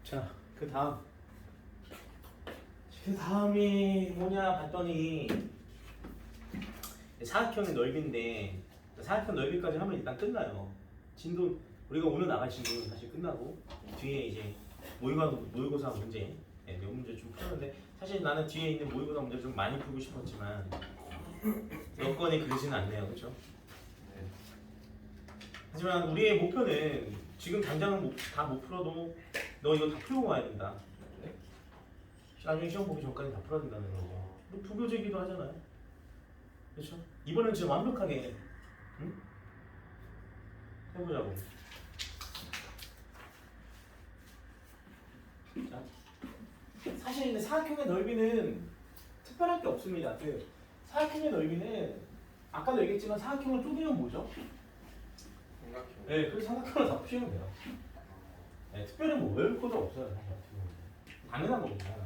자, 그 다음이 뭐냐 봤더니 사각형의 넓이인데 사각형 넓이까지 하면 일단 끝나요. 진도 우리가 오늘 나갈 진도는 사실 끝나고 뒤에 이제 모의고사 문제, 몇 문제 좀 풀었는데 사실 나는 뒤에 있는 모의고사 문제 좀 많이 풀고 싶었지만 여건이 그러지는 않네요, 그렇죠? 하지만 우리의 목표는 지금 당장은 다 못 풀어도 너 이거 다 풀고 와야 된다. 나중에 시험 보기 전까지 다 풀어야 된다는 거죠. 부교재기도 하잖아요. 그렇죠? 이번엔 지금 완벽하게 해보자고. 자, 사실 사각형의 넓이는 특별할 게 없습니다. 그 사각형의 넓이는 아까도 얘기했지만 사각형을 쪼개면 뭐죠? 삼각형. 네, 그 삼각형을 다 푸시면 돼요. 네, 특별히 뭐 외울 것도 없어요. 사실. 당연한 겁니다.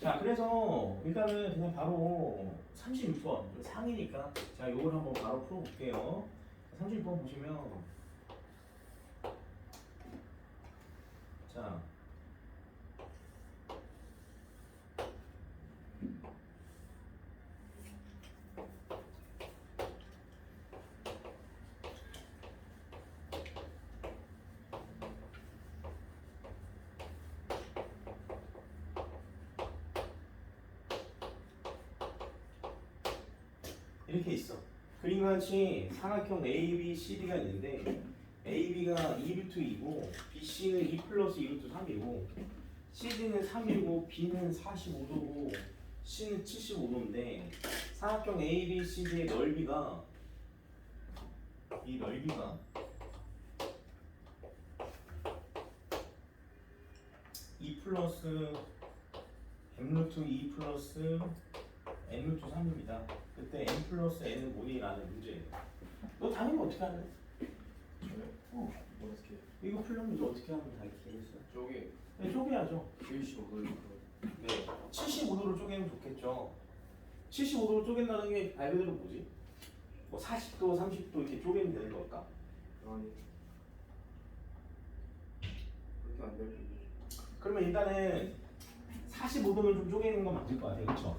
자, 그래서 일단은 그냥 바로 36번 상이니까 자, 요걸 한번 바로 풀어볼게요. 36번 보시면 자, 이렇게 있어. 그림과 같이 사각형 ABCD가 있는데 AB가 2루트 2고 BC는 2 플러스 2루트 3이고 CD는 3이고 B는 45도고 C는 75도인데 사각형 ABCD의 넓이가 이 넓이가 2 플러스 M루트 2 플러스 N루트 3입니다. 그때 N 플러스 N은 뭐니라는 문제예요. 너 당연히 어떻게 할래? 어떻게? 이거 풀려면 이제 어떻게 하면 다 이렇게 되겠어요? 저기 네, 쪼개야죠. 75도 네, 75도로 쪼개면 좋겠죠. 75도로 쪼갠다는 게 말 그대로 뭐지? 뭐 40도, 30도 이렇게 쪼개면 되는 걸까? 아니 그렇게 안 될 텐데. 그러면 일단은 45도는 좀 쪼개는 건 맞을 것 같아요. 그렇죠?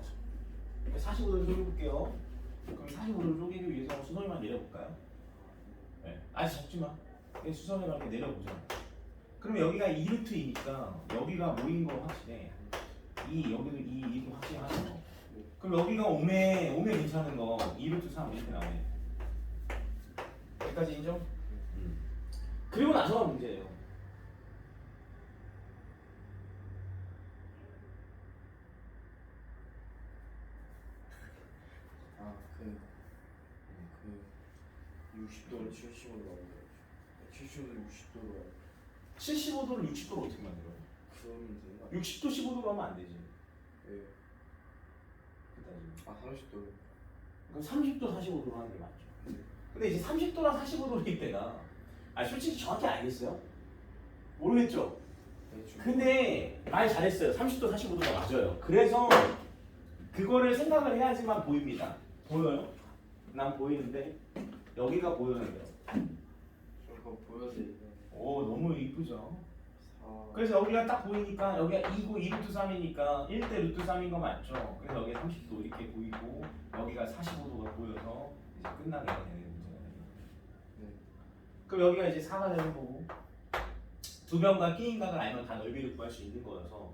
45도를 쪼개볼게요. 그럼 45도를 쪼개기 위해서 수선이만 내려볼까요? 네, 아직 적지 마. 수선이만 이렇게 내려보자. 그럼 여기가 2루트이니까 여기가 뭐인 거 확실해. 여기도 2 이렇게 확실하죠. 그럼 여기가 오메 괜찮은 거 2루트 3 이렇게 나오네. 여기까지 인정? 그리고 나서가 문제예요. 그 60도를 70으로 만들어. 70도를 60도로 만들어. 75도를 60도로 어떻게 만들어요? 그러면 되는 거 아니야? 60도 15도로 하면 안 되지. 네. 아 30도. 그럼 30도 45도로 하는 게 맞죠. 근데 이제 30도랑 45도일 때가 솔직히 정확히 알겠어요? 모르겠죠? 대충. 근데 말 잘했어요. 30도 45도가 맞아요. 그래서 그거를 생각을 해야지만 보입니다. 보여요? 난 보이는데 여기가 보여요. 저거 보여드릴게요. 오, 너무 이쁘죠? 4. 그래서 여기가 딱 보이니까 여기가 2고 2루트 3이니까 1대 루트 3인 거 맞죠? 그래서 여기 30도 이렇게 보이고 여기가 45도가 보여서 이제 끝나게 되는 문제가 됩니다. 네. 그럼 여기가 이제 4가 되는 거고 두 변과 끼인각을 알면 다 넓이를 구할 수 있는 거여서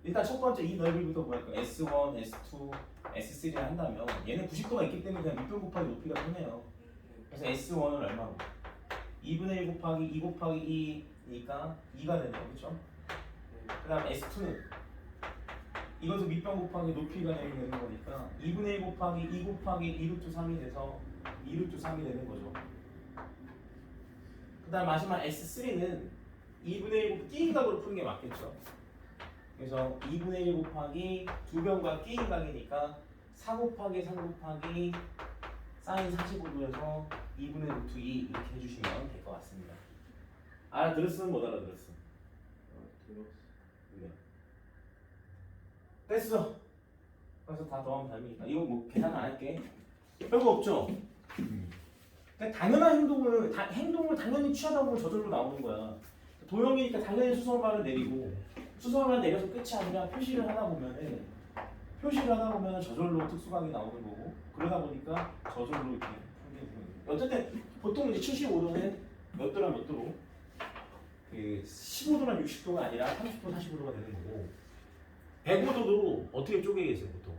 일단 첫 번째 이 넓이부터 구할 거예요. S1, S2, S3를 한다면 얘는 90도가 있기 때문에 그냥 밑변 곱하기 높이가 편해요. 그래서 S1은 얼마고? 2분의 1 곱하기 2 곱하기 2니까 2가 되네요. 그렇죠? 그 다음 S2는 이것도 밑변 곱하기 높이가 되는 거니까 2분의 1 곱하기 2 곱하기 2루트 3이 돼서 2루트 3이 되는 거죠. 그 다음 마지막 S3는 2분의 1 곱하기 끼인각으로 푸는 게 맞겠죠. 그래서 2분의 1 곱하기 두 변과 끼인각이니까 4 곱하기 3 곱하기 사인 45도여서 2분의 루트 2 이렇게 해주시면 될 것 같습니다. 알아들었으면 못 알아들었어? 들었어. 네. 됐어. 그래서 다 더하면 답이니까 이거 뭐 계산 안 할게. 별거 없죠? 그러니까 당연한 행동을 당연히 취하다 보면 저절로 나오는 거야. 도형이니까 당연히 수성말을 내리고 수성말 내려서 끝이 아니라 표시를 하다 보면은 저절로 특수각이 나오는 거고 그러다 보니까 저절로 이렇게 하게 되는 거예요. 어쨌든 보통 이제 75도는 몇 도랑 몇 도로? 그 15도랑 60도가 아니라 30도, 45도가 되는 거고 105도도 어떻게 쪼개겠어요 보통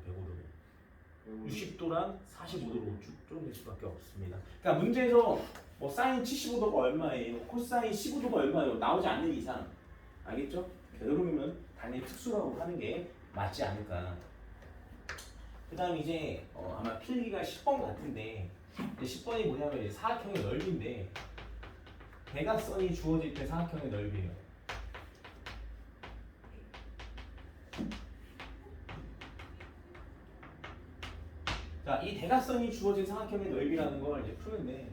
105도는 60도랑 45도로 쪼개질 수밖에 없습니다. 그러니까 문제에서 뭐 사인 75도가 얼마예요? 코사인 15도가 얼마예요? 나오지 않는 이상 알겠죠? 되도록이면 당연히 특수라고 하는 게 맞지 않을까. 그 다음 이제 아마 필기가 10번 같은데 10번이 뭐냐면 이제 사각형의 넓이인데 대각선이 주어질 때 사각형의 넓이에요. 자, 이 대각선이 주어진 사각형의 넓이라는 걸 이제 푸는데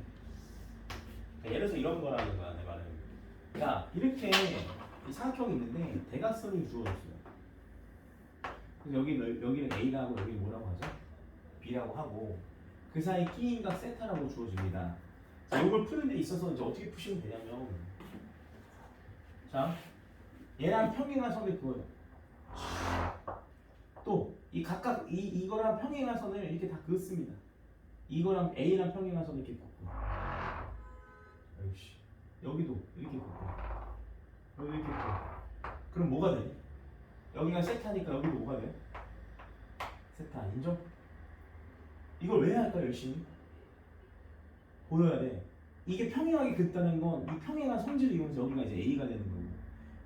예를 들어서 이런 거라는 거야, 내 말은. 자, 이렇게 이 사각형이 있는데 대각선이 주어졌어요. 그래서 여기는 A라고 여기는 뭐라고 하죠? B라고 하고 그 사이 끼인각 세타라고 주어집니다. 자, 이걸 푸는 데 있어서 이제 어떻게 푸시면 되냐면 자, 얘랑 평행한 선을 그어요. 또 이 각각 이거랑 평행한 선을 이렇게 다 그었습니다. 이거랑 A랑 평행한 선을 이렇게 긋고 역시 여기도 이렇게 긋고 여기 이렇게 긋고 그럼 뭐가 되니? 여기가 세타니까 여기도 뭐가 돼요? 세타 인정? 이걸 왜 할까 열심히? 보여야 돼. 이게 평행하게 긋다는 건 이 평행한 성질을 이용해서 여기가 이제 A가 되는 거고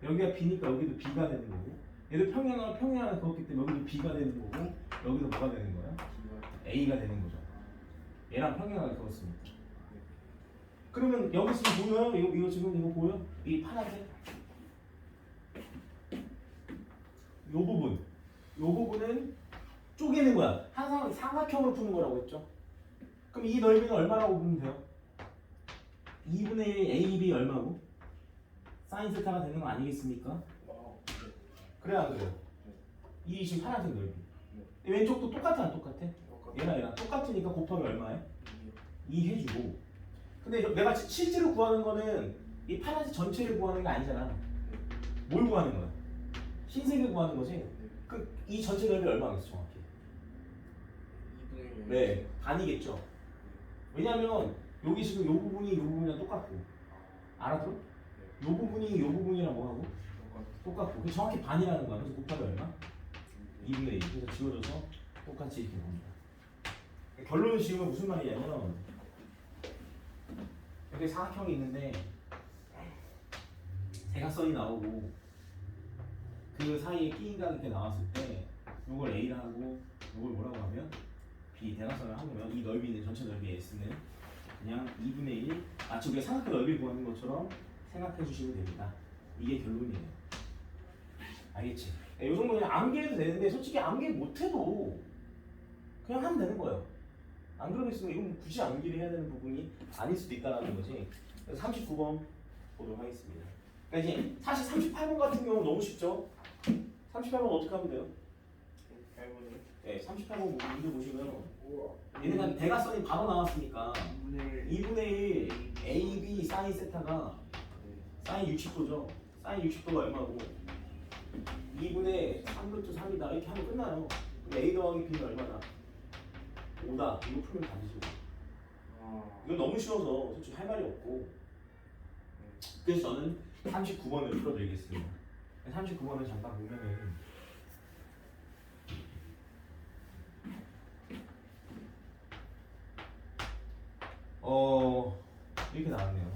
여기가 B니까 여기도 B가 되는 거고 얘도 평행하게 그었기 때문에 여기도 B가 되는 거고 여기도 뭐가 되는 거야? A가 되는 거죠. 얘랑 평행하게 그었으니까. 그러면 여기 지금 보여요? 이거 지금 이거 보여? 이 파란색? 요 부분은 쪼개는 거야. 항상 삼각형으로 푸는 거라고 했죠. 그럼 이 넓이는 얼마라고 보면 돼요? 2분의 1 AB 얼마고? 사인 세타가 되는 거 아니겠습니까? 그래 안 그래요? 이 지금 파란색 넓이. 왼쪽도 똑같아 안 똑같아? 얘랑 똑같으니까 곱하기 얼마야? 2 해주고. 근데 내가 실제로 구하는 거는 이 파란색 전체를 구하는 게 아니잖아. 뭘 구하는 거야? 흰색을 구하는 거지? 그럼 이 전체 넓이 얼마겠어 정확히? 2분의 1 네, 반이겠죠. 왜냐면 여기 지금 요 부분이랑 똑같고 알아들어? 요 부분이랑 뭐하고? 똑같고 그게 정확히 반이라는 거야. 그래서 곱하기 얼마? 2분의 1. 그래서 지워져서 똑같이 이렇게 나옵니다. 결론을 지으면 무슨 말이냐면 이렇게 사각형이 있는데 대각선이 나오고 그 사이에 끼인각이 이렇게 나왔을 때 이걸 A라고 이걸 뭐라고 하면 B 대각선을 하면 이 넓이는 전체 넓이 S는 그냥 2분의 1 마치 우리가 삼각형 넓이 구하는 것처럼 생각해 주시면 됩니다. 이게 결론이에요. 알겠지? 이 정도 그냥 암기해도 되는데 솔직히 암기 못해도 그냥 하면 되는 거예요. 안 그러겠으면 이건 굳이 암기를 해야 되는 부분이 아닐 수도 있다는 거지. 그래서 39번 보도록 하겠습니다. 그러니까 이제 사실 38번 같은 경우는 너무 쉽죠? 38번 어떻게 하면 돼요? 8분의 네, 38번 문제 보시면 얘네가 대각선이 바로 나왔으니까 2분의 1 AB 사인 세타가 사인 60도죠. 사인 60도가 얼마고 2분의 3루트 3이다 이렇게 하면 끝나요. 그럼 A 더하기 B는 얼마나? 5다. 이거 풀면 답이죠. 이건 너무 쉬워서 솔직히 할 말이 없고 그래서 저는 39번을 풀어드리겠습니다. 39번을 잠깐 보면은 이렇게 나왔네요.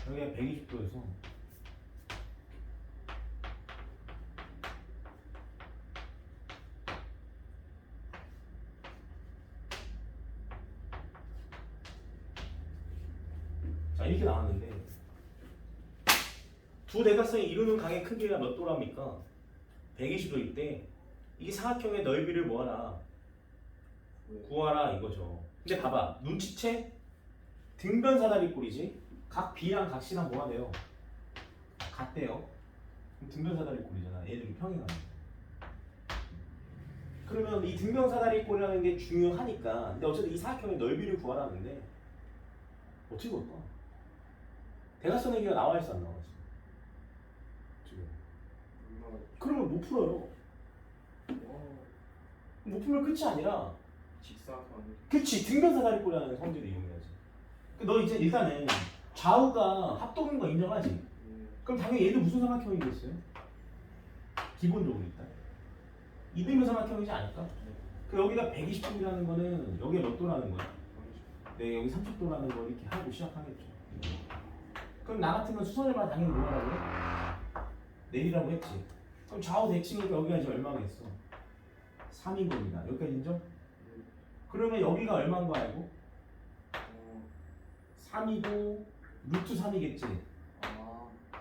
여기가 120도에서 자 이렇게 나왔는데 두 대각선이 이루는 각의 크기가 몇 도랍니까? 120도일 때 이게 사각형의 넓이를 뭐하라? 구하라 이거죠. 근데 봐봐 눈치채? 등변 사다리 꼴이지? 각 B랑 각 C랑 뭐가 돼요? 같대요. 등변 사다리 꼴이잖아. 얘들이 평행하네. 그러면 이 등변사다리꼴이라는 게 중요하니까. 근데 어쨌든 이 사각형의 넓이를 구하라는데 어떻게 볼까? 대각선 얘기가 나와 있어 안 나와 있어? 지금. 얼마나 그러면 못 풀어요. 못 풀면 끝이 아니라 직사각형 그치 등변사다리꼴이라는 성질을 이용해야지. 너 이제 일단은 좌우가 합동인 거 인정하지? 그럼 당연히 얘도 무슨 삼각형이겠어요? 기본적으로 일단 이등변 삼각형이지 않을까? 그 여기가 120도라는 거는 여기가 몇 도라는 거야? 네, 여기 30도라는 거 이렇게 하고 시작하겠죠. 그럼 나 같으면 수선해봐 당연히 뭐라고 해? 내리라고 했지. 그럼 좌우 대칭이니까 여기가 이제 얼마겠어? 3인 겁니다. 여기까지 인정? 그러면 여기가 얼마인 거 알고? 3이고 루트 3이겠지.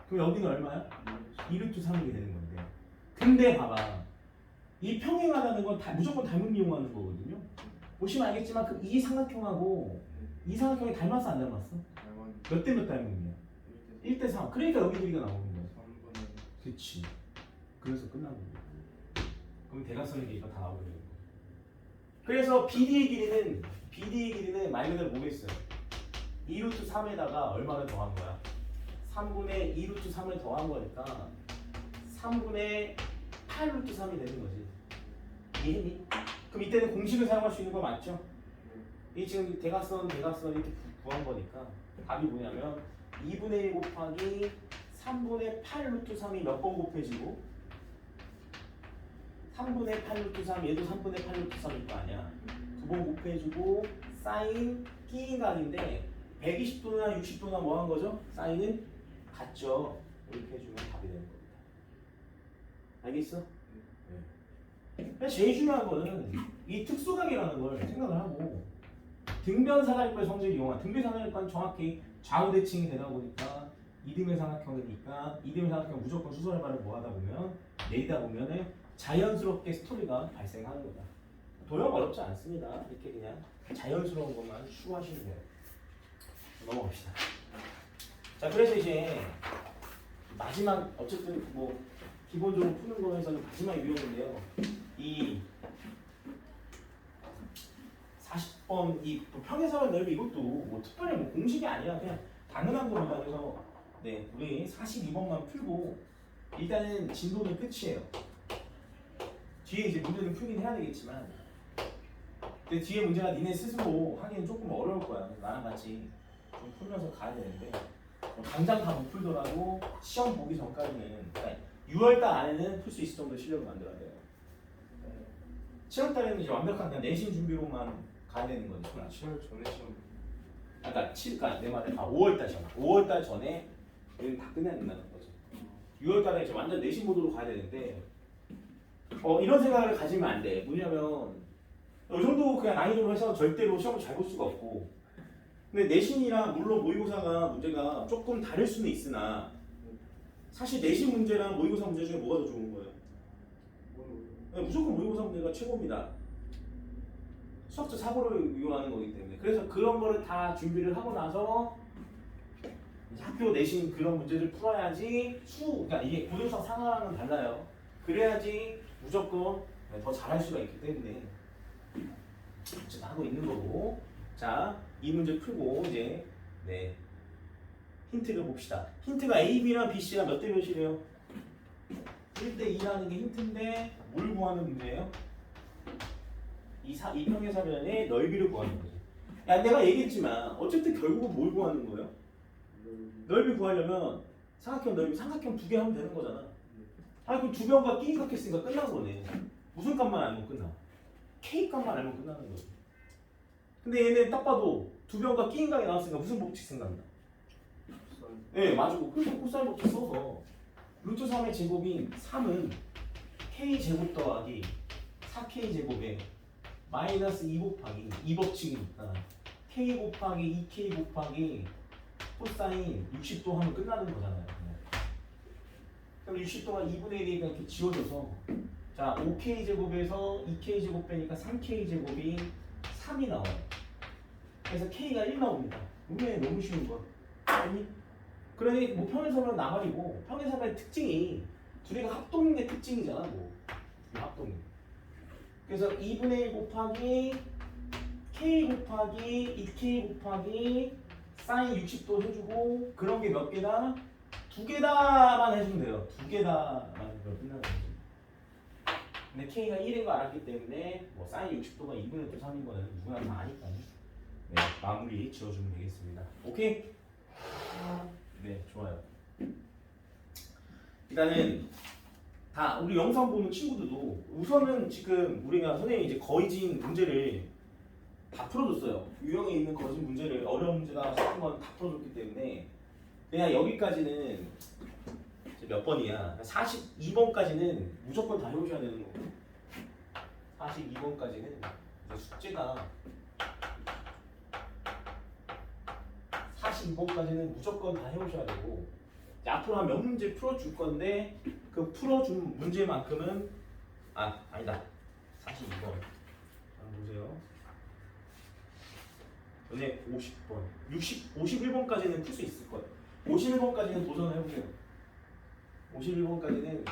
그럼 여기는 얼마야? 2루트 3이게 되는 건데. 근데 봐봐. 이 평행하다는 건 무조건 닮은 이용하는 거거든요. 보시면 알겠지만 그 이 삼각형하고 이 삼각형이 닮았어 안 닮았어? 몇 대 몇 닮은이야? 1대 3. 그러니까 여기 길이가 나오는 거야. 그치. 그래서 끝난 거야. 그럼 대각선의 길이가 다 나오게 되는 거야. 그래서 BD의 길이는 말 그대로 뭐겠어요? 2루트 3에다가 얼마를 더한 거야? 3분의 2루트 3을 더한 거니까 3분의 8루트 3이 되는 거지. 이해니? 그럼 이때는 공식을 사용할 수 있는 거 맞죠? 이 지금 대각선 이렇게 구한 거니까 답이 뭐냐면 2분의 1 곱하기 3분의 8루트 3이 몇 번 곱해지고 3분의 8루트 3 얘도 3분의 8루트 3일 거 아니야. 두 번 곱해주고 사인 끼인 각인데 120도나 60도나 뭐 한 거죠? 사인은 같죠. 이렇게 해주면 답이 되는 겁니다. 알겠어? 네. 제일 중요한 거는 이 특수각이라는 걸 생각을 하고 등변사다리꼴 성질을 이용한 등변사다리꼴은 정확히 좌우 대칭이 되다 보니까 이등변 삼각형이니까 이등변 삼각형 무조건 수선해발을 뭐 하다 보면 내리다 보면은 자연스럽게 스토리가 발생하는 거다. 도형 어렵지 않습니다. 이렇게 그냥 자연스러운 것만 추구하시면 돼요. 넘어갑시다. 자, 그래서 이제 마지막 어쨌든 뭐 기본적으로 푸는 거에서는 마지막 유형인데요. 이 40번 이 평행사면 넓이 이것도 뭐 특별히 뭐 공식이 아니라 그냥 당연한 겁니다. 그래서 네, 우리 42번만 풀고 일단은 진도는 끝이에요. 뒤에 이제 문제는 풀긴 해야 되겠지만 근데 뒤에 문제가 니네 스스로 하기는 조금 어려울 거야. 나랑 같이 좀 풀면서 가야 되는데 당장 다 못 풀더라도 시험 보기 전까지는 그러니까 6월달 안에는 풀 수 있을 정도 실력을 만들어야 돼요. 7월달에는 이제 완벽한 그냥 내신 준비로만 가야 되는 거죠. 7월 전에 시험 아까 7까 내 말은 5월달 전에 5월달 전에 얘는 다 끝내야 된다는 거죠. 6월달에 이제 완전 내신 모드로 가야 되는데 이런 생각을 가지면 안 돼. 뭐냐면 이 정도 그냥 난이도로 해서 절대로 시험을 잘 볼 수가 없고 근데 내신이랑 물론 모의고사가 문제가 조금 다를 수는 있으나 사실 내신 문제랑 모의고사 문제 중에 뭐가 더 좋은 거예요? 무조건 모의고사 문제가 최고입니다. 수학적 사고를 이용하는 거기 때문에 그래서 그런 거를 다 준비를 하고 나서 학교 내신 그런 문제를 풀어야지 그러니까 이게 고등수학 상하랑은 달라요. 그래야지 무조건 더 잘할 수가 있기 때문에 어쨌든 하고 있는 거고 자, 이 문제 풀고 이제 네 힌트를 봅시다. 힌트가 A, B랑 B, C가 몇 대 몇이래요? 1대 2라는 게 힌트인데 뭘 구하는 문제예요? 이 평행사면의 넓이를 구하는 거지. 야, 내가 얘기했지만 어쨌든 결국은 뭘 구하는 거예요? 넓이 구하려면 삼각형 넓이 삼각형 두 개 하면 되는 거잖아. 그럼 두 변과 끼 값했으니까 끝난 거네. 무슨 값만 알면 끝나? K 값만 알면 끝나는 거지. 근데 얘는 딱 봐도 두 변과 끼 인각이 나왔으니까 무슨 법칙 생각나? 네, 맞고 그래서 코사인 법칙 써서 루트 3의 제곱인 3은 K 제곱 더하기 4K 제곱에 마이너스 2 곱하기 2 법칙이니까 K 곱하기 2K 곱하기 코사인 60도 하면 끝나는 거잖아요. 그럼 60도가 2분의 1이니까 이렇게 지워져서 자 5K 제곱에서 2K 제곱 빼니까 3K 제곱이 3이 나와요. 그래서 K가 1 나옵니다. 분명히 너무 쉬운 거. 아니? 그러니 뭐 평행사면 나발이고 평행사면의 특징이 둘이가 합동의 특징이잖아. 뭐 합동이. 그래서 2분의 1 곱하기 k 곱하기 2k 곱하기 사인 60도 해주고 그런 게 몇 개다? 두 개다만 해주면 돼요. 두 개다만 해주면 끝나는 거죠. 근데 k가 1인 거 알았기 때문에 뭐 사인 60도가 2분의 또 3인 거는 누구나 다 아니까요. 네, 마무리 지어주면 되겠습니다. 오케이? 네, 좋아요. 일단은 다 우리 영상 보는 친구들도 우선은 지금 우리가 선생님이 이제 거의진 문제를 다 풀어줬어요. 유형에 있는 거진 문제를 어려운 문제나 싶은 건 다 풀어줬기 때문에 그냥 여기까지는 이제 몇 번이야? 42번까지는 무조건 다 해오셔야 되는 거고 42번까지는 숙제가 42번까지는 무조건 다 해오셔야 되고 이제 앞으로 한 몇 문제 풀어줄 건데 그 풀어준 문제만큼은 아니다 42번 보세요. 너네 50번 51번까지는 풀 수 있을 거예요. 51번까지는 도전을 해보세요. 51번까지는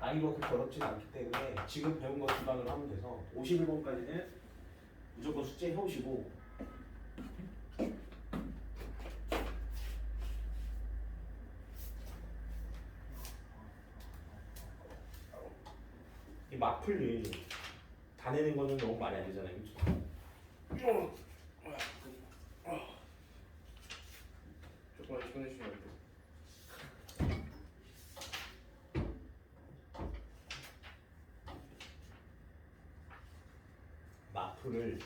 난이도가 그렇게 어렵진 않기 때문에 지금 배운 거 기반으로 하면 돼서 51번까지는 무조건 숙제 해오시고 이 마플을 다 내는 거는 너무 많이 안 되잖아요. 그렇죠? 조금만 꺼내주시면 안 돼요? 마플을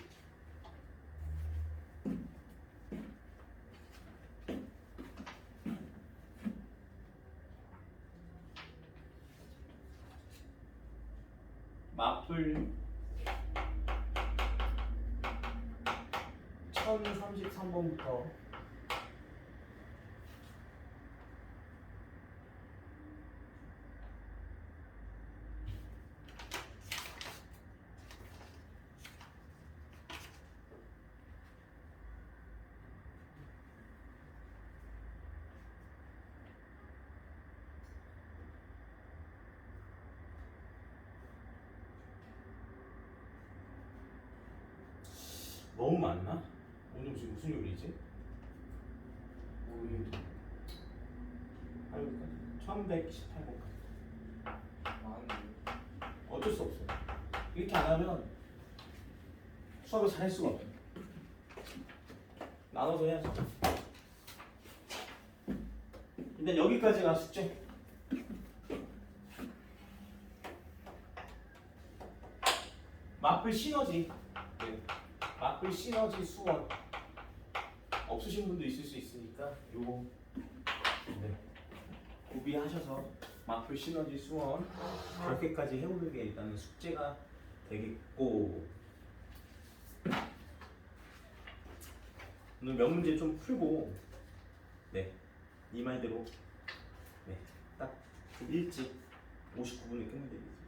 마플 1033번부터 너무 많나? 오늘 지금 무슨 요일이지? 오늘 1118번까지 많은데. 어쩔 수 없어요. 이렇게 안 하면 수업을 잘 할 수가 없어요. 나눠서 해야죠. 일단 여기까지가 숙제. 마플 시너지. 네. 마플 시너지 수원. 없으신 분도 있을 수 있으니까 요거 네. 구비하셔서 마플 시너지 수원 그렇게까지 해오는 게 일단은 숙제가 되겠고 오늘 몇 문제 좀 풀고 네, 이 말대로 네, 딱 일찍 59분에 끝내면 되겠습니다.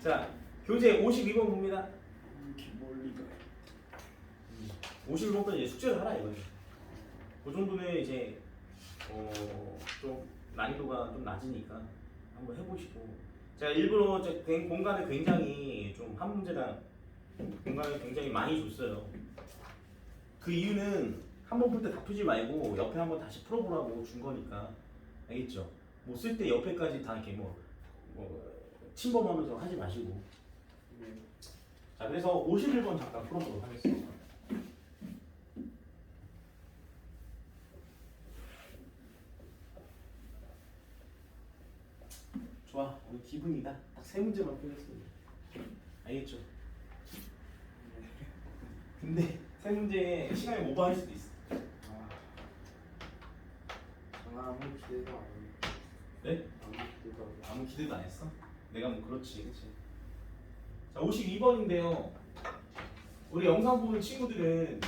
자, 교재 52번 봅니다. 이렇게 멀리가. 51번까지 이제 숙제를 하라 이거예요. 그 정도면 이제 좀 난이도가 좀 낮으니까 한번 해보시고 제가 일부러 공간을 굉장히 좀 한 문제당 공간을 굉장히 많이 줬어요. 그 이유는 한 번 풀 때 다 풀지 말고 옆에 한번 다시 풀어보라고 준 거니까 알겠죠? 뭐 쓸 때 옆에까지 다 이렇게 뭐 침범하면서 하지 마시고 네. 자 그래서 51번 잠깐 풀어보도록 하겠습니다. 좋아 오늘 기분이다. 딱 세 문제만 풀겠습니다. 알겠죠? 근데 세 문제에 시간이 오버할 수도 있어. 아무 기대도 안 해. 네? 아무 기대도 안 해. 아무 기대도 안 했어? 내가 뭐 그렇지 그치? 자 52번인데요 우리 영상 보는 친구들은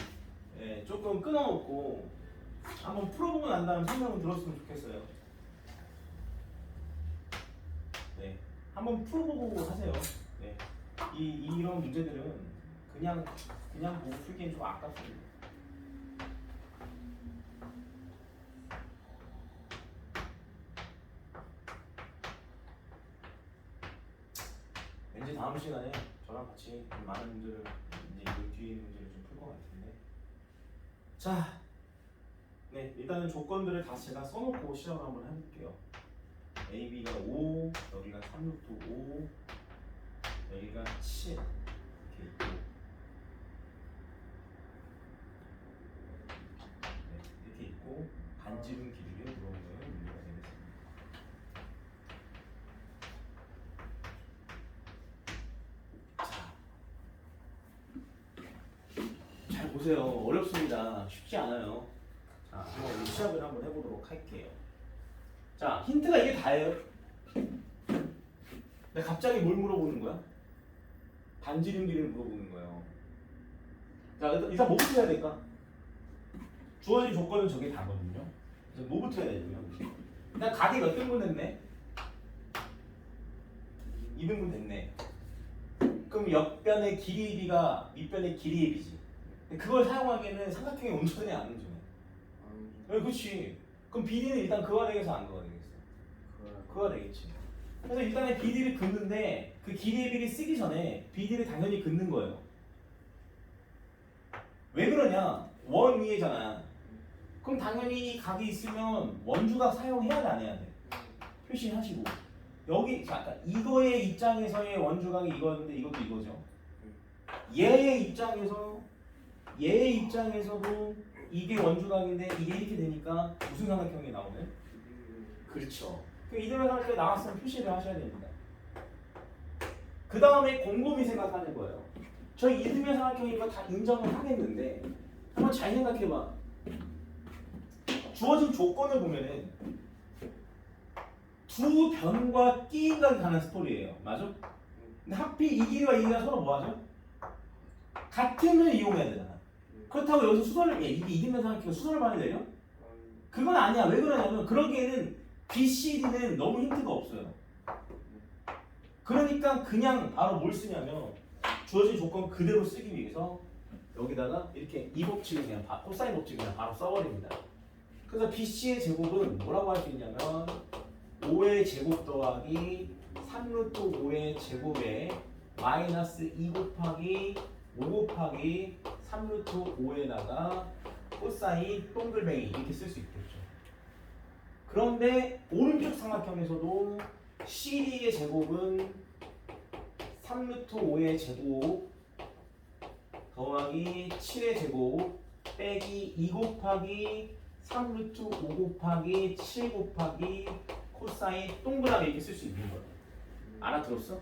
조금 끊어놓고 한번 풀어보고 난 다음 설명을 들었으면 좋겠어요. 네, 한번 풀어보고 하세요. 네, 이런 문제들은 그냥 보고 풀기엔 좀 아깝습니다. 다음 시간에 저랑 같이 많은 문제를 이제 이 뒤에 있는 문제를 좀 풀 것 같은데. 자, 네 일단은 조건들을 다 제가 써놓고 시작을 한번 해볼게요. A, B가 5, 여기가 3루트 5, 여기가 7 이렇게 있고, 네, 이렇게 있고 반지름 길이를 물어보는 문제가 되겠습니다. 잘 보세요. 어렵습니다. 쉽지 않아요. 자, 한번 시작을 한번 해보도록 할게요. 자, 힌트가 이게 다예요. 근데 갑자기 뭘 물어보는 거야? 반지름 길이를 물어보는 거예요. 자, 일단 뭐부터 해야 될까? 주어진 조건은 저게 다거든요. 그래서 뭐부터 해야 되냐면 일단 각이 몇 등분 됐네? 2등분 됐네. 그럼 옆변의 길이 비가 밑변의 길이의 비지. 그걸 사용하기에는 삼각형의 온전해 안 온전해? 그렇지. 그럼 BD는 일단 그가 되겠어 안 그가 되겠어? 그가 되겠지. 그래서 일단은 BD를 긋는데 그 길이의 비를 쓰기 전에 BD를 당연히 긋는 거예요. 왜 그러냐? 원 위에잖아. 그럼 당연히 각이 있으면 원주각 사용해야 돼 안 해야 돼? 표시하시고 여기 잠깐 이거의 입장에서의 원주각이 이거였는데 이것도 이거죠. 얘의 입장에서도 이게 원주각인데 이게 이렇게 되니까 무슨 삼각형이 나오네? 그렇죠. 그 이등변 삼각형이 나왔으면 표시를 하셔야 됩니다. 그 다음에 곰곰이 생각하는 거예요. 저 이등변 삼각형이니까 다 인정을 하겠는데 한번 잘 생각해봐. 주어진 조건을 보면은 두 변과 끼인각이 가는 스토리예요. 맞아? 근데 하필 이 길이와 이 길이가 서로 뭐하죠? 같음을 이용해야 되잖아. 그렇다고 여기서 수선을 이게 이등변 삼각형이 수선을 봐야 되려? 그건 아니야. 왜 그러냐면 그러기에는 BCD는 너무 힌트가 없어요. 그러니까 그냥 바로 뭘 쓰냐면 주어진 조건 그대로 쓰기 위해서 여기다가 이렇게 이 법칙을 그냥 코사인 법칙을 그냥 바로 써버립니다. 그래서 BC의 제곱은 뭐라고 할 수 있냐면 5의 제곱 더하기 3루트 5의 제곱에 마이너스 2 곱하기 5 곱하기 3루트 5에다가 코사인 동글뱅이 이렇게 쓸 수 있겠죠. 그런데 오른쪽 삼각형에서도 CD의 제곱은 3루트 5의 제곱 더하기 7의 제곱 빼기 2 곱하기 3루트 5 곱하기 7 곱하기 코사인 동그라미 이렇게 쓸 수 있는 거예요. 알아들었어?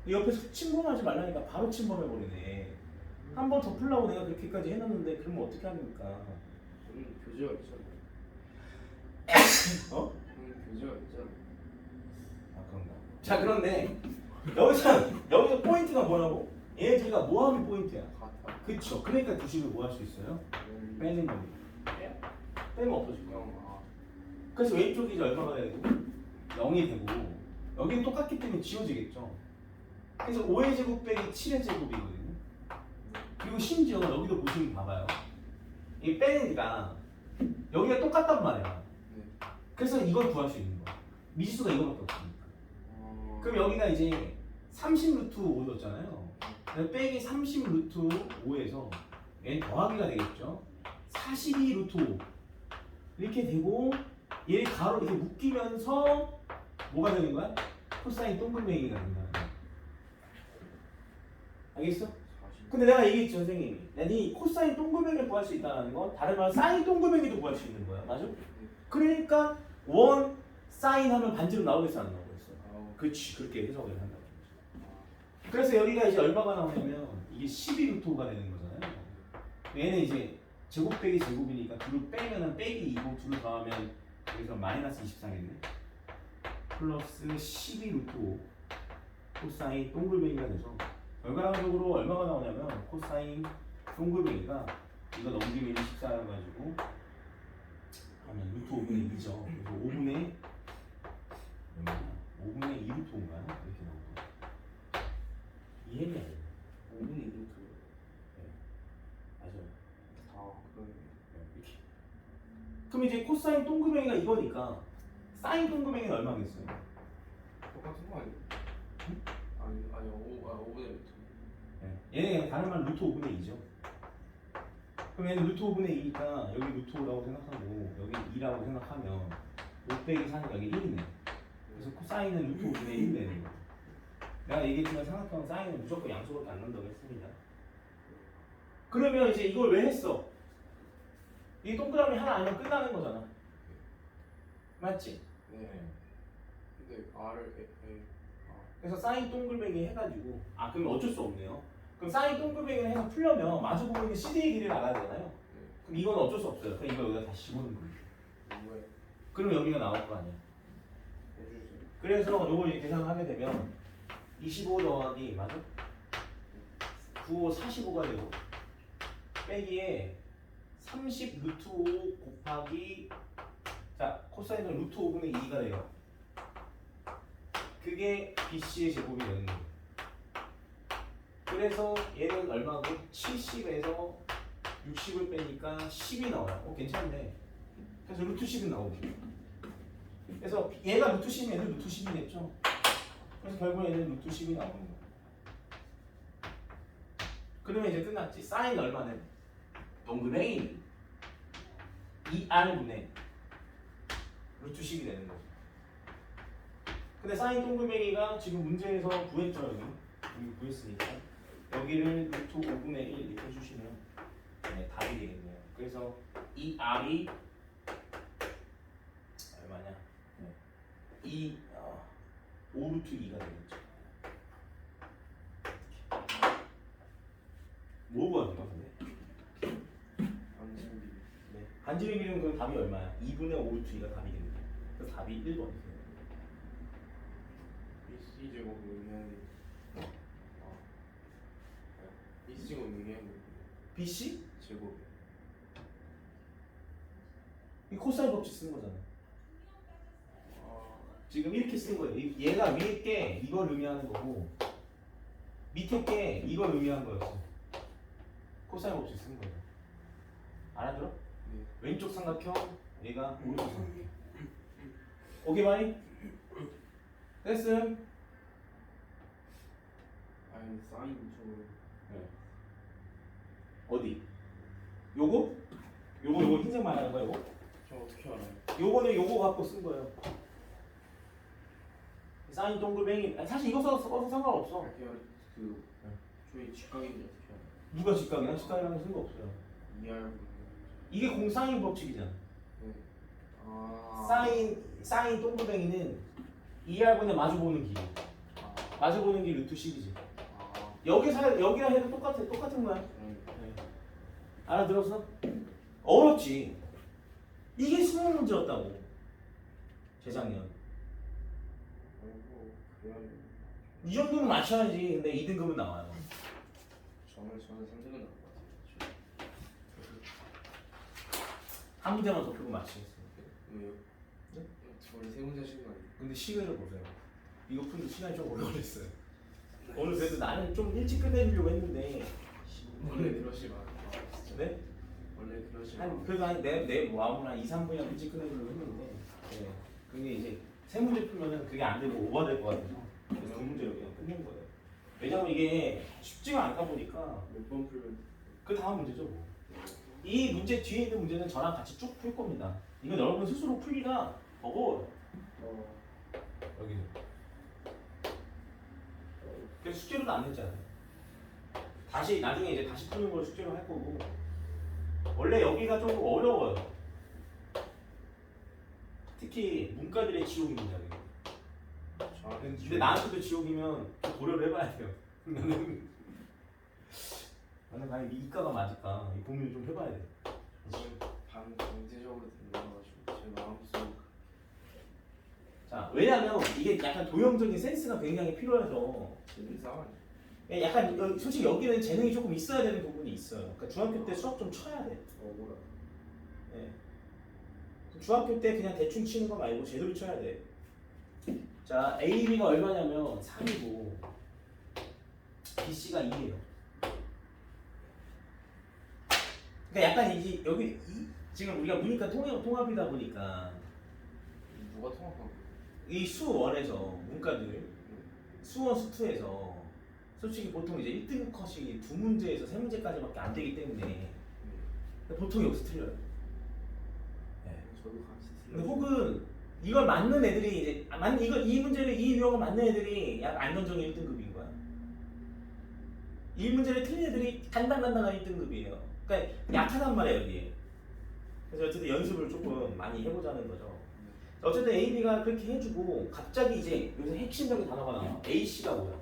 옆에서 침범하지 말라니까 바로 침범해버리네. 한 번 더 풀라고 내가 그렇게까지 해놨는데 그러면 어떻게 합니까? 교재가 있잖아. 어? 교재가 있잖아. 아 그런가? 자 그런데 여기서 포인트가 뭐라고? 얘네들이가 뭐하는 포인트야? 같아. 그쵸? 그러니까 구식을 뭐 할 수 있어요? 빼는 겁니다. 빼면 없어질 거야. 그래서 왼쪽이 이제 얼마가 되고 0이 되고 여기는 똑같기 때문에 지워지겠죠. 그래서 5의 제곱 빼기 7의 제곱이거든요. 그리고 심지어 여기도 보시면 봐봐요. 이 빼니까 여기가 똑같단 말이야. 그래서 이걸 구할 수 있는 거야. 미지수가 이거밖에 없으니까. 그럼 여기가 이제 30루트 5였잖아요. 빼기 30루트 5에서 얘는 더하기가 되겠죠. 42루트 5 이렇게 되고 얘 가로 이렇게 묶이면서 뭐가 되는 거야? 코사인 동글뱅이가 된다. 알겠어? 근데 내가 얘기했죠 선생님이 이 코사인 동글뱅이를 구할 수 있다는 건 다른 말로 사인 동글뱅이도 구할 수 있는 거야. 맞아? 그러니까 원 사인 하면 반지름 나오겠어 안 나오겠어? 그렇지. 그렇게 해석을 한다고. 그래서 여기가 이제 얼마가 나오냐면 이게 12루트가 되는 거잖아요. 얘는 이제 제곱 빼기 제곱이니까 둘을 빼면은 빼기 2고 둘을 더하면 여기서 마이너스 24겠네. 플러스 12루트 5 코사인 동글뱅이가 돼서 결과적으로 얼마가 나오냐면 코사인 동글뱅이가 이거 넘기면 24여가지고 하면 루트 5분의 2죠. 그래서 5분의 얼마냐? 5분의 2루트 5인가요? 이렇게 나올 거예요. 이해했냐? 5분의 2루트. 네. 맞아요. 그러네. 네, 이렇게. 그럼 이제 코사인 동그뱅이가 이거니까 사인 동그뱅이는 얼마겠어요? 똑같은 거 아니야? 응? 아니 5분의 루트. 얘네 그냥 다른 말 루트 5분의 2죠. 그럼 얘는 루트 5분의 2니까 여기 루트 5라고 생각하고 여기 2라고 생각하면 5 빼기 4는 여기 1이네. 그래서 코사인은 루트 5분의 1 되는 거야. 내가 얘기했지만 삼각형 사인은 무조건 양수밖에 안 난다고 했습니다. 그러면 이제 이걸 왜 했어? 이 동그라미 하나 아니면 끝나는 거잖아. 맞지? 네. 근데 R을 그래서 사인 동글뱅이 해가지고 그럼 어쩔 수 없네요. 그럼 사인 동글뱅이를 해서 풀려면 마주보고 있는 CD의 길이를 알아야 되잖아요. 그럼 이건 어쩔 수 없어요. 그럼 이거 여기다 다시 집어넣는 거예요. 뭐에 그럼 여기가 나올 거 아니야. 해주세요. 그래서 요걸 이제 계산을 하게 되면 25 더하기 맞아? 9, 45가 되고 빼기에 30 루트 5 곱하기 자 코사인은 루트 5분의 2가 돼요. 그게 BC의 제곱이 되는 거예요. 그래서 얘는 얼마고? 70에서 60을 빼니까 10이 나와요. 괜찮네. 그래서 루트 10이 나오고. 그래서 얘가 루트 10이면 얘는 루트 10이겠죠. 그래서 결국 얘는 루트 10이 나오는 거야. 그러면 이제 끝났지. 사인 얼마는? 동그라미 2R분의 루트 10이 되는 거죠. 근데 사인 동그라미가 지금 문제에서 구했죠. 여기 구했으니까 여기를 루트 5분의 1 이렇게 해주시면 답이 되겠네요. 그래서 2R이 얼마냐? 5 루트 2가 되겠죠. 뭐 구하는 거야 근데? 반진비. 네. 반지름 길이는 그럼 답이 얼마야? 2분의 5 루트 2가 답이겠네요. 그래서 답이 1번이세요. BC 제곱 의미하는 BC 제곱 의미하는 BC? 제곱. 이 코사인 법칙 쓰는 거잖아. 지금 이렇게 쓴 거예요. 얘가 위에 게 이걸 의미하는 거고 밑에 게 이걸 의미한 거였어. 코사인 법칙 쓴 거예요. 알아들어? 네. 왼쪽 삼각형, 얘가 오른쪽 삼각형. 오케이 마이? 됐음? 아니 사인 저거. 어디? 요거? 요거 흰색 말하는 거야 요거? 저 어떻게 알아요? 요거는 요거 갖고 쓴 거예요. 사인 동글뱅이 사실 이거 써서 상관없어. 그냥 저희 직각인지 어떻게 알아요? 누가 직각이야? 직각이라는 거 쓴 거 없어요. ER. 이게 공사인 법칙이잖아. 네. 사인 동글뱅이는 2R분의 마주보는 길이. 마주보는 길 루트 10이지. 여기랑 해도 똑같은 거야. 알아들었어? 어렵지. 이게 수능 문제였다고. 재작년. 아이고 그래야 이 정도는 맞춰야지. 근데 2등급은 나와요. 저는 3등은 나올 것 같아요. 한 문제만 더 풀고 맞추겠어요. 왜요? 네? 원래 세 문제 하시는 거 아니에요? 근데 시간을 보세요. 이거 푸는데 시간이 좀 오래 걸렸어요. 오늘 그래도 나는 좀 일찍 끝내주려고 했는데 원래 그러지 마. 진짜. 네? 원래 그러지 마. 그래도 내 마음은 한 2, 3분이나 일찍 끝내주려고 했는데 그게 이제 세 문제 풀면은 그게 안 되고 오버될 것 같아서 그래서 두 문제로 그냥 끝낸 거예요. 왜냐면 이게 쉽지가 않다 보니까 몇 번 풀면 그 다음 문제죠 뭐. 이 문제 뒤에 있는 문제는 저랑 같이 쭉 풀 겁니다. 이건 여러분 스스로 풀기가 버거워요. 여기 그래서 숙제로도 안 냈잖아요. 다시 나중에 이제 다시 푸는 걸 숙제로 할 거고 원래 여기가 좀 어려워요. 특히 문과들의 지옥입니다. 근데 나한테도 지옥이면 좀 고려를 해봐야 돼요. 나는 과연 이과가 맞을까? 이 고민을 좀 해봐야 돼. 강제적으로 들려가지고 제 마음속. 자, 왜냐면 이게 약간 도형적인 센스가 굉장히 필요해서 재밌어. 약간 솔직히 여기는 재능이 조금 있어야 되는 부분이 있어요. 그러니까 중학교 때 수학 좀 쳐야 돼. 뭐라? 네. 중학교 때 그냥 대충 치는 거 말고 제대로 쳐야 돼. 자, AB가 얼마냐면 3이고 BC가 2예요. 그러니까 약간 이게 여기 지금 우리가 보니까 통합이다 보니까 누가 통합한 거야? 이 수원에서 문과들 수원 수투에서 솔직히 보통 이제 1등 컷이 두 문제에서 세 문제까지밖에 안 되기 때문에 보통 여기서 틀려요. 네. 저도 같이 근데 혹은 이걸 맞는 애들이 이제 이 문제를 이 유형을 맞는 애들이 약 안정적인 1등급인 거야. 이 문제를 틀린 애들이 간당간당한 1등급이에요. 그러니까 약하단 말이에요 여기에. 그래서 어쨌든 연습을 조금 많이 해보자는 거죠. 어쨌든 A, B가 그렇게 해주고 갑자기 이제 여기서 핵심적인 단어가 나와. A, C가 뭐야?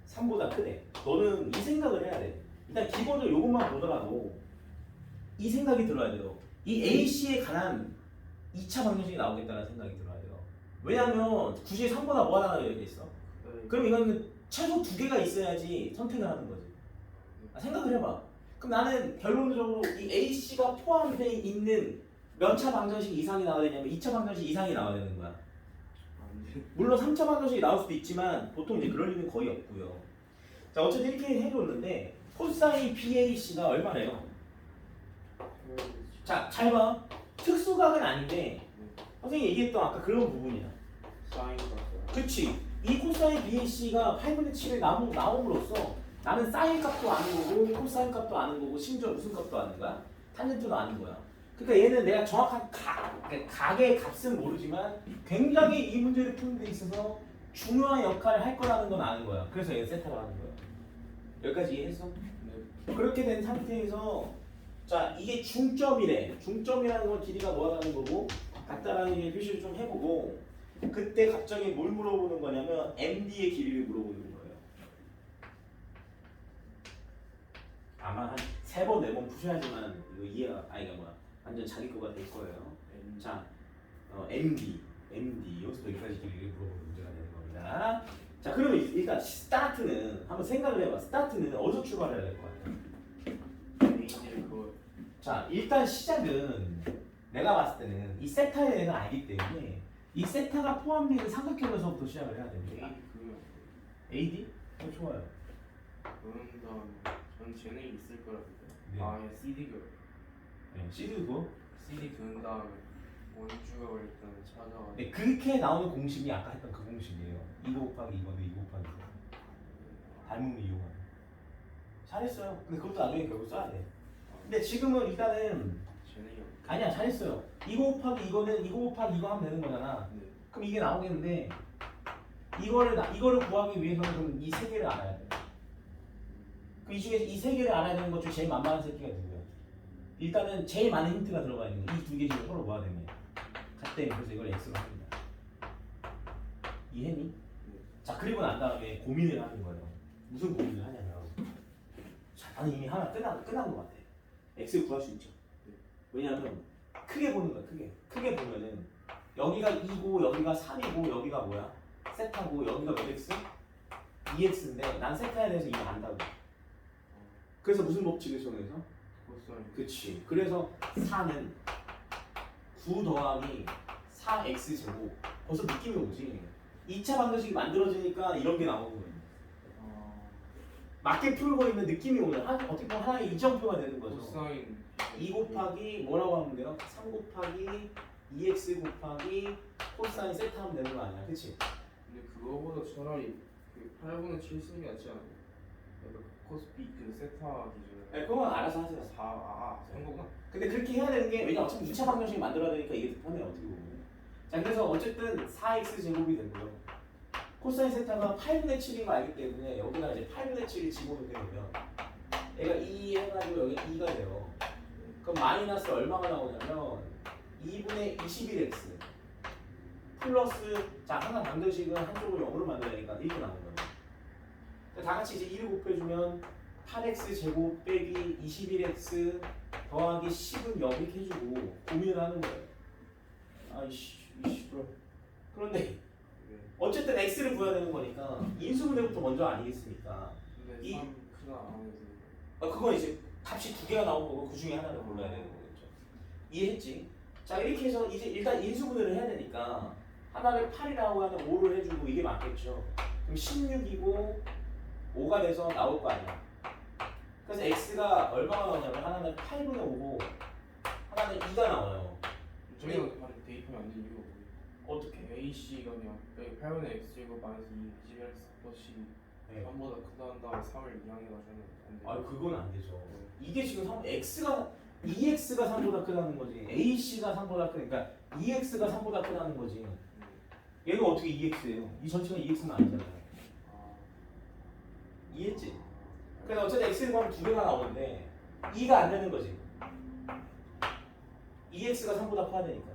3보다 크대. 너는 이 생각을 해야 돼. 일단 기본을 요것만 보더라도 이 생각이 들어야 돼요. 이 A, C에 관한 2차 방정식이 나오겠다는 생각이 들어야 돼요. 왜냐하면 굳이 3보다 뭐 하나 되어 있어? 그럼 이거는 최소 2개가 있어야지 선택을 하는 거지. 생각을 해봐. 그럼 나는 결론적으로 이 A, C가 포함되어 있는 몇 차 방정식 이상이 나와야 되냐면 2차 방정식 이상이 나와야 되는 거야. 물론 3차 방정식이 나올 수도 있지만 보통 이제 그럴 일은 거의 없고요. 자, 어쨌든 이렇게 해줬는데 코사인 BAC가 얼마래요? 자, 잘 봐. 특수각은 아닌데 선생님이 얘기했던 아까 그런 부분이야. 사인 그치. 이 코사인 BAC가 8분의 7에 나옴으로써 나는 사인 값도 아는 거고 코사인 값도 아는 거고 심지어 무슨 값도 아는 거야? 탄젠트도 아는 거야. 그러니까 얘는 내가 정확한 각의 값은 모르지만 굉장히 이 문제를 푸는 데 있어서 중요한 역할을 할 거라는 건 아는 거야. 그래서 얘는 세타로 하는 거야. 여기까지 이해했어? 네. 그렇게 된 상태에서 자 이게 중점이래. 중점이라는 건 길이가 뭐하다는 거고 같다라는 게 표시를 좀 해보고 그때 갑자기 뭘 물어보는 거냐면 MD의 길이를 물어보는 거예요. 아마 한 3번, 4번 푸셔야지만 이거 이해가 아니가 뭐야 완전 자기 거가 될 거예요. 자, MD 여기서 여기까지 길이를 물어보는 문제가 되는 겁니다. 자, 그러면 일단 스타트는 한번 생각을 해봐. 스타트는 어디서 출발해야 될 것 같아? 자, 일단 시작은 내가 봤을 때는 이 세타에 대해서 알기 때문에 이 세타가 포함되는 삼각형에서부터 시작을 해야 됩니다. AD? 좋아요. 그런 다음에 전 재능이 있을 거라 믿어요. 네. 아, 예, CD가 네, CD 그거? CD 그은 다음에 원주각을 일단 찾아가지고 네, 그렇게 나오는 공식이 아까 했던 그 공식이에요. 2 곱하기 2거든 2 곱하기 2. 닮음을 이용하는. 잘했어요. 근데 그것도 나중에 결국 써야 돼. 근데 지금은 일단은 재능이 없. 아니야 잘했어요. 2 곱하기 이거는 2 곱하기 이거 하면 되는 거잖아. 네. 그럼 이게 나오겠는데 이거를 구하기 위해서는 그럼 이 세 개를 알아야 돼. 그 이 중에 이 세 개를 알아야 되는 것 중에 제일 만만한 새끼가 누구야? 일단은 제일 많은 힌트가 들어가 있는 이 두 개 중에 서로 뭐가 되면 같대. 그래서 이걸 x로 합니다. 이해했니? 네. 자 그리고 난 다음에 고민을 하는 거예요. 무슨 고민을 하냐면 자 나는 이미 하나 끝난 것 같아. x 구할 수 있죠. 왜냐하면 크게 보는 거야. 크게 보면은 여기가 2고 여기가 3이고 여기가 뭐야? 세타고 여기가 몇 x? 2x인데 난 세타에 대해서 이미 안다고. 그래서 무슨 법칙을 적용해서? 코사인. 그치. 그래서 4는 9 더하기 4x 제곱. 벌써 느낌이 오지. 2차 방정식이 만들어지니까 이런 게 나오는 거예요. 맞게 풀고 있는 느낌이 오는 어떻게 보면 하나의 이정표가 되는 거죠. 코사인 2 곱하기 뭐라고 하면 돼요? 3 곱하기 2x 곱하기 코사인 세타 하면 되는 거 아니야? 그치? 근데 그거보다 차라리 그 8분의 7 쓰는 게 낫지 않아요? 약간 코스피 그 세타 기준으로 네, 그건 알아서 하세요. 4 거구나. 근데 그렇게 해야 되는 게 왜냐면 어차피 2차 방정식 만들어야 되니까 이게 더 편해요. 어떻게 보면. 자 그래서 어쨌든 4x 제곱이 되고요. 코사인 세타가 8분의 7인 거 알기 때문에 여기다 이제 8분의 7을 집어넣게 되면 얘가 2 해가지고 여기 2가 돼요. 그럼 마이너스 얼마가 나오냐면 2분의 21x 플러스 자 항상 방정식은 한쪽을 0으로 만들어야 되니까 이렇게 나오는 거예요. 다 같이 이제 2를 곱해주면 8x 제곱 빼기 21x 더하기 10은 0 이렇게 해주고 고민을 하는 거예요. 아이씨 그런데 어쨌든 x를 구해야 되는 거니까 인수분해부터 먼저 아니겠습니까? 근데 이- 3 크다 안 해서 그건 이제 값이 2개가 나온 거고 그 중에 하나를 골라야 되는 거겠죠. 이해했지? 자 이렇게 해서 이제 일단 인수분해를 해야 되니까 하나를 8이라고 하면 5를 해주고 이게 맞겠죠. 그럼 16이고 5가 돼서 나올 거 아니야. 그래서 x가 얼마가 나오냐면 하나는 8분의 5고 하나는 2가 나와요. 저희가 대입하면 안 되는 이유가 어떻게? AC가 그냥 여기 8분의 X 제곱 마이너스 2 21X 네. 3보다 크다는 다음에 3을 이항해가지고 안 돼요. 아 그건 안 되죠. 이게 지금 x가 2x가 3보다 크다는 거지. ac가 3보다 크니까 2x가 3보다 크다는 거지. 얘가 어떻게 2x예요? 이 전체가 2x는 아니잖아요. 아, 이해했지? 그래서 어쨌든 x를 구하면 두 개가 나오는데 2가 안 되는 거지. 2x가 3보다 커야 되니까.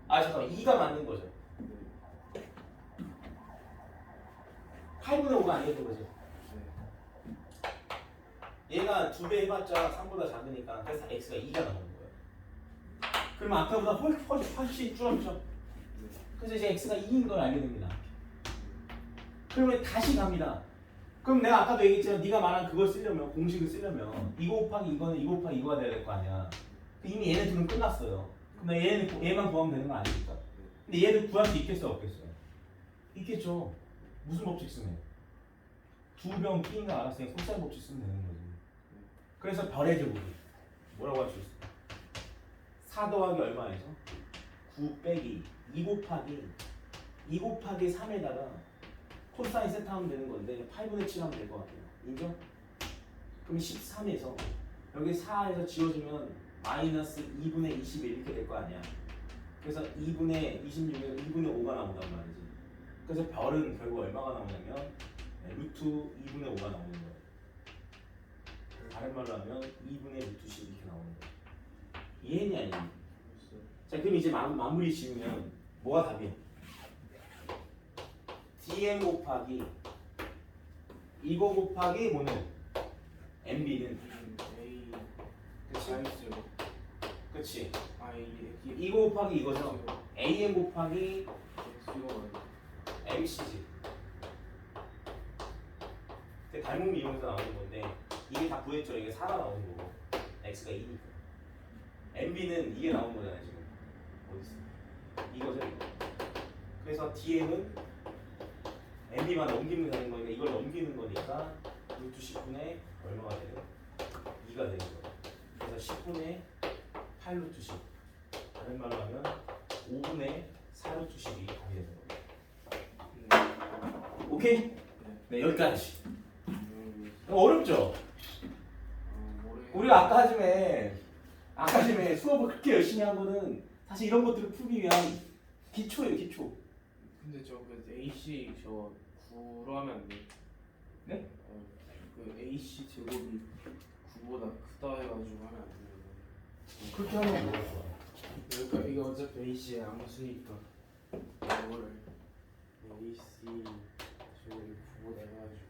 아 잠깐만 2가 맞는 거죠. 8분의 5가 아니겠던 거지. 얘가 2배 해봤자 3보다 작으니까 그래서 x가 2가 나오는 거예요. 그러면 아까보다 훨씬 줄었죠. 그래서 이제 x가 2인 걸 알게 됩니다. 그러면 다시 갑니다. 그럼 내가 아까도 얘기했지만 네가 말한 그걸 쓰려면 공식을 쓰려면 2 곱하기 이거는 2 곱하기 이거가 돼야 될 거 아니야. 이미 얘네 둘은 끝났어요. 그럼 얘만 구하면 되는 거 아니니까. 근데 얘를 구할 수 있겠어 없겠어요? 있겠죠. 무슨 법칙 쓰면? 두 병 끼인 거 알았으니까 코사인 법칙 쓰면 되는 거지. 그래서 별의 제곱이 뭐라고 할 수 있어? 4 더하기 얼마에서? 9 빼기 2 곱하기 3에다가 코사인 세트하면 되는 건데 8분의 7 하면 될 것 같아요. 인정? 그럼 13에서 여기 4에서 지워주면 마이너스 2분의 21 이렇게 될 거 아니야. 그래서 2분의 26에서 2분의 5가 나온단 말이지. 그래서 별은 결국 얼마가 나오냐면 루트 2분의 5가 나오는 거예요. 다른 말로 하면 2분의 루트 10 이렇게 나오는 거예요. 이해했니 아니니? 자 그럼 이제 마무리 지으면 뭐가 답이야? dm 곱하기 이거 곱하기 뭐는? mb는 A 그치? 마이너스 제곱 그치? I 이거 곱하기 이거죠? am 곱하기 X가 mc지. 근데 닮은 이용해서 나오는 건데 이게 다 구했죠. 이게 4가 나오는 거고 x가 2니까 mb는 이게 나온 거잖아요 지금. 어디 있어? 이거죠 이거. 그래서 dm은 mb만 넘기면 되는 거니까 이걸 넘기는 거니까 루트 10분의 얼마가 돼요? 2가 되는 거예요. 그래서 10분의 8 루트 10. 다른 말로 하면 5분의 4 루트 10이 답이 되는 거예요. 오케이? 네 여기까지. 어렵죠? 우리가 아까 전에 수업을 그렇게 열심히 한 거는 사실 이런 것들을 풀기 위한 기초예요, 기초. 근데 저그 AC 저 9로 하면 안 돼? 네? 그 AC 제곱이 9보다 크다 해가지고 하면 안 돼요. 그렇게 하면 뭐가 좋아? 그러니까 이게 어차피 AC의 암수니까 이거를 AC 제곱이 9보다 해가지고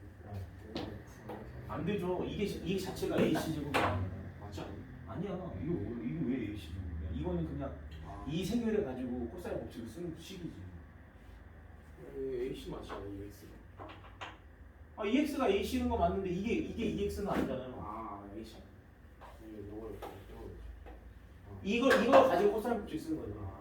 안 되죠. 이게 자체가 AC 제곱이야. 맞지 않나? 아니야. 이거 왜 AC 제곱이야? 이거는 그냥 이 생멸을 가지고 코사인 법칙을 쓰는 식이지. AC 맞지 않아? EX가 아, EX가 AC는 거 맞는데 이게 EX는 아니잖아요. 아 AC 이거를 이걸 가지고 코사인 법칙 쓰는 거죠.